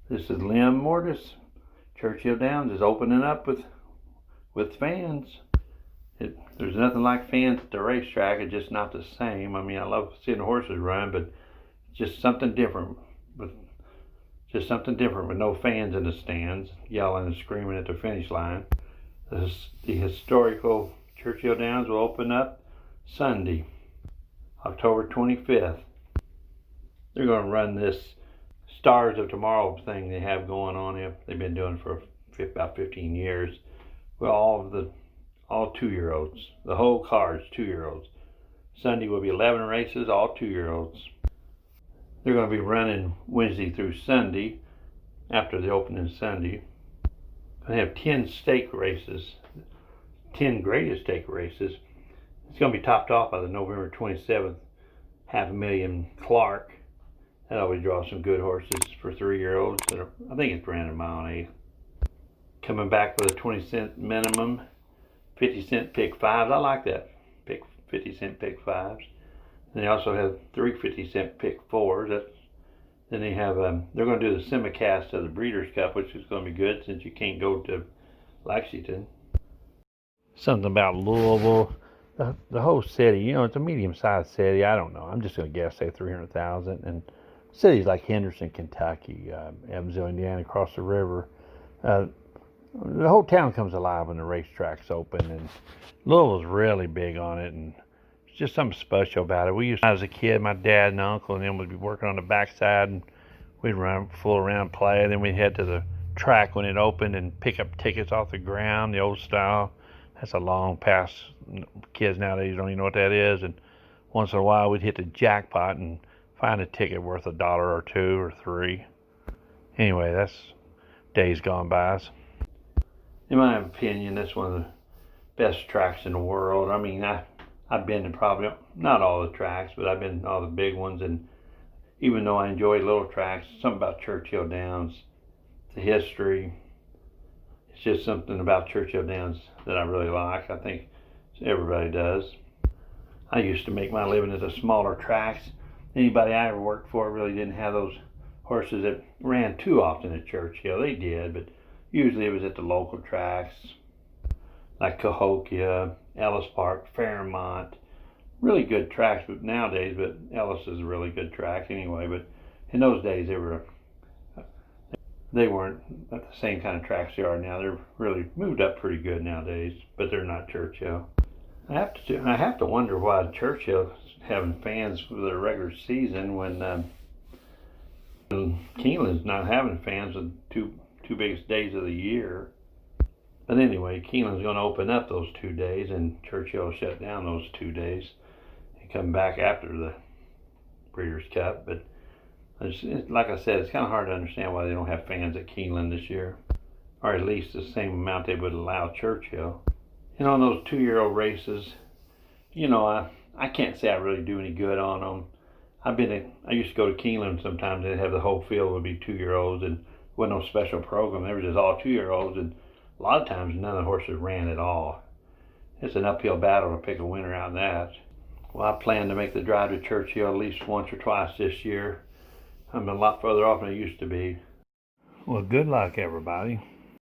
This is Limb Mortis. Churchill Downs is opening up with fans. There's nothing like fans at the racetrack. It's just not the same. I mean, I love seeing the horses run, but just something different with no fans in the stands yelling and screaming at the finish line. The historical Churchill Downs will open up Sunday, October 25th. They're going to run this Stars of Tomorrow thing they have going on here. They've been doing it for about 15 years. Well, all 2-year-olds. The whole card's 2-year-olds. Sunday will be 11 races, all 2-year-olds. They're going to be running Wednesday through Sunday after the opening Sunday. They have 10 stake races, 10 greatest stake races. It's going to be topped off by the November 27th $500,000 Clark. That always draws some good horses for 3-year-olds. I think it's ran a mile and 1/8. Coming back with a 20-cent minimum, 50-cent pick fives. I like that. 50-cent pick fives. And they also have 3 50-cent pick fours. Then they have they're going to do the simulcast of the Breeders' Cup, which is going to be good since you can't go to Lexington. Something about Louisville. The whole city, it's a medium-sized city. I don't know. I'm just going to guess, say 300,000. And cities like Henderson, Kentucky, Evansville, Indiana, across the river, the whole town comes alive when the racetrack's open. And Louisville's really big on it, and it's just something special about it. We used to, as a kid, my dad and uncle and them would be working on the backside, and we'd run, fool around, play. And then we'd head to the track when it opened and pick up tickets off the ground, the old style. That's a long past. Kids nowadays don't even know what that is. And once in a while, we'd hit the jackpot and find a ticket worth $1 or $2 or $3. Anyway, that's days gone by. In my opinion, that's one of the best tracks in the world. I mean, I've been to probably not all the tracks, but I've been to all the big ones. And even though I enjoy little tracks, something about Churchill Downs, the history. It's just something about Churchill Downs that I really like. I think everybody does. I used to make my living at the smaller tracks. Anybody I ever worked for really didn't have those horses that ran too often at Churchill. They did, but usually it was at the local tracks like Cahokia, Ellis Park, Fairmont. Really good tracks but nowadays, but Ellis is a really good track anyway. But in those days they weren't at the same kind of tracks they are now. They're really moved up pretty good nowadays, but they're not Churchill. I have to wonder why Churchill's having fans for their regular season when Keeneland's not having fans with two biggest days of the year. But anyway, Keeneland's going to open up those 2 days, and Churchill will shut down those 2 days and come back after the Breeders' Cup. But like I said, it's kind of hard to understand why they don't have fans at Keeneland this year, or at least the same amount they would allow Churchill. On those 2-year-old races, I can't say I really do any good on them. I used to go to Keeneland sometimes. They'd have the whole field would be 2-year-olds, and wasn't no special program. They were just all 2-year-olds, and a lot of times none of the horses ran at all. It's an uphill battle to pick a winner out of that. Well, I plan to make the drive to Churchill at least once or twice this year. I'm a lot further off than I used to be. Well, good luck, everybody.